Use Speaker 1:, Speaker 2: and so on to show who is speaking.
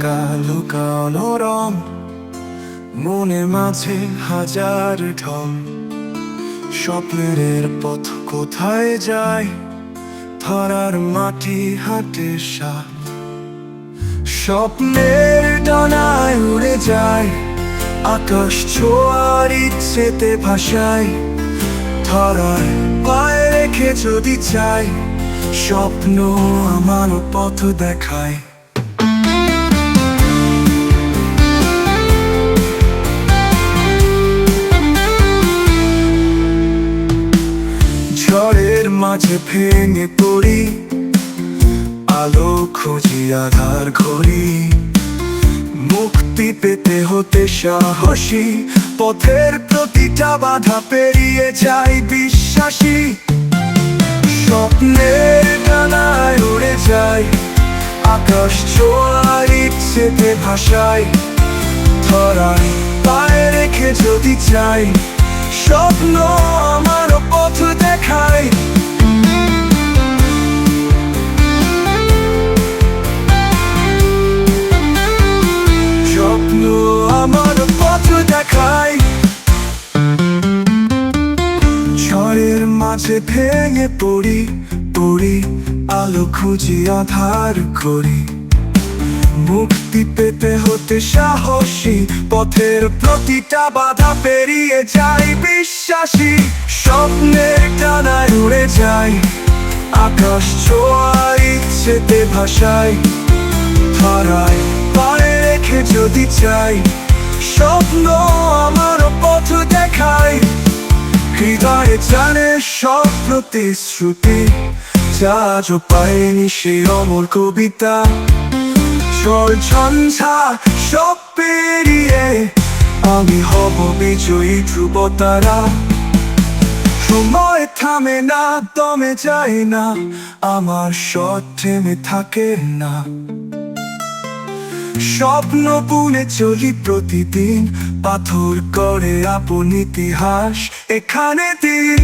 Speaker 1: একা লুকানো রং, মনে মাঝে হাজার ঢং। স্বপ্নের পথ কোথায় যায়, ধরার মাটি হাটে সাথ। স্বপ্নের ডানায় উড়ে যায়, আকাশ ছোঁয়ার ইচ্ছেতে ভাসায়। ধরার পায়ে রেখে যদি চাই, স্বপ্ন আমার পথ দেখায়। ঝড়ের মাঝে ভেঙে পড়ি, আলো খুঁজি আধার ঘড়ি। মুক্তি পেতে হতে সাহসী, পথের প্রতিটা বাধা পেরিয়ে যাই বিশ্বাসী। স্বপ্নের ডানায় উড়ে যায়, আকাশ ছোঁয়ার ইচ্ছেতে ভাসায়। ধরায় পায়ে রেখে যদি চাই, স্বপ্ন আমার পথ দেখায়। স্বপ্ন আমার পথ দেখায়। ঝড়ের মাঝে ভেঙে পড়ি, আলো খুঁজি আধার করি। মুক্তি পেতে হতে সাহসী, পথের প্রতিটা বাধা পেরিয়ে যাই বিশ্বাসী। স্বপ্নের ডানায় উড়ে যাই, আকাশ ছোঁয়ার ইচ্ছেতে ভাসায়। ধরায় পায়ে রেখে যদি চাই, স্বপ্ন আমার পথ দেখায়। হৃদয়ে জানে সব প্রতিশ্রুতি, যা আজও পায়নি সেই অমর কবিতা। ঝড় ঝঞ্ঝা সব পেরিয়ে আমি হব বিজয়ী ধ্রুবতারা। সময় থামে না, দমে যায় না, আমার স্বর থেমে থাকে না। স্বপ্ন বুনে চলি প্রতিদিন, পাথর করে আপন ইতিহাস এখানে দিন।